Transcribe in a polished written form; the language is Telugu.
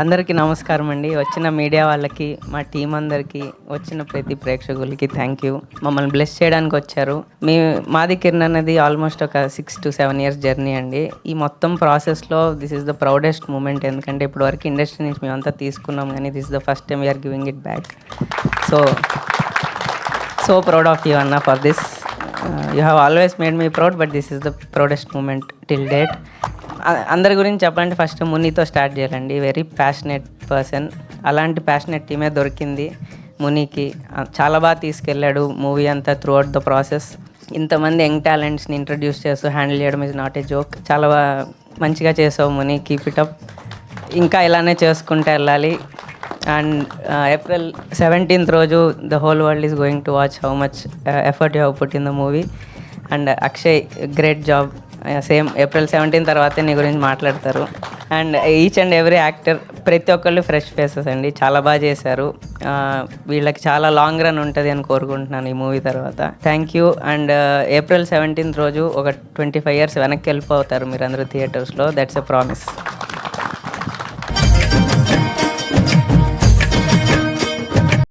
అందరికీ నమస్కారం అండి. వచ్చిన మీడియా వాళ్ళకి, మా టీం అందరికీ, వచ్చిన ప్రతి ప్రేక్షకులకి థ్యాంక్ యూ. మమ్మల్ని బ్లెస్ చేయడానికి వచ్చారు. మాది కిరణ్ అనేది ఆల్మోస్ట్ ఒక 6 to 7 years జర్నీ అండి. ఈ మొత్తం ప్రాసెస్లో this is the proudest moment. ఎందుకంటే ఇప్పుడు వరకు ఇండస్ట్రీ నుంచి మేమంతా తీసుకున్నాం, కానీ this is the first time we're giving it back. So proud of you అన్న for this. You have always made me proud, but this is the proudest moment till date. అందరి గురించి చెప్పాలంటే ఫస్ట్ మునితో స్టార్ట్ చేయాలండి. Very passionate person. అలాంటి ప్యాషనెట్ టీమే దొరికింది మునికి. చాలా బాగా తీసుకెళ్ళాడు మూవీ అంతా త్రూ అవుట్ ద ప్రాసెస్. ఇంతమంది యంగ్ టాలెంట్స్ని ఇంట్రడ్యూస్ చేస్తూ హ్యాండిల్ చేయడం ఇస్ నాట్ ఏ జోక్. చాలా మంచిగా చేసావు ముని, కీప్ ఇట్ అప్. ఇంకా ఇలానే చేసుకుంటూ వెళ్ళాలి. అండ్ April 17th రోజు the whole world is going to watch how much effort you have put in the movie. And Akshay, great job. Same April 17 తర్వాతే నీ గురించి మాట్లాడతారు. And each and every actor, ప్రతి ఒక్కళ్ళు ఫ్రెష్ ఫేసెస్ అండి. చాలా బాగా చేశారు. వీళ్ళకి చాలా లాంగ్ రన్ ఉంటుంది అని కోరుకుంటున్నాను ఈ మూవీ తర్వాత. Thank you. అండ్ April 17 రోజు ఒక 25 years వెనక్కి వెళ్ళిపోతారు మీరందరూ థియేటర్స్లో. That's a promise.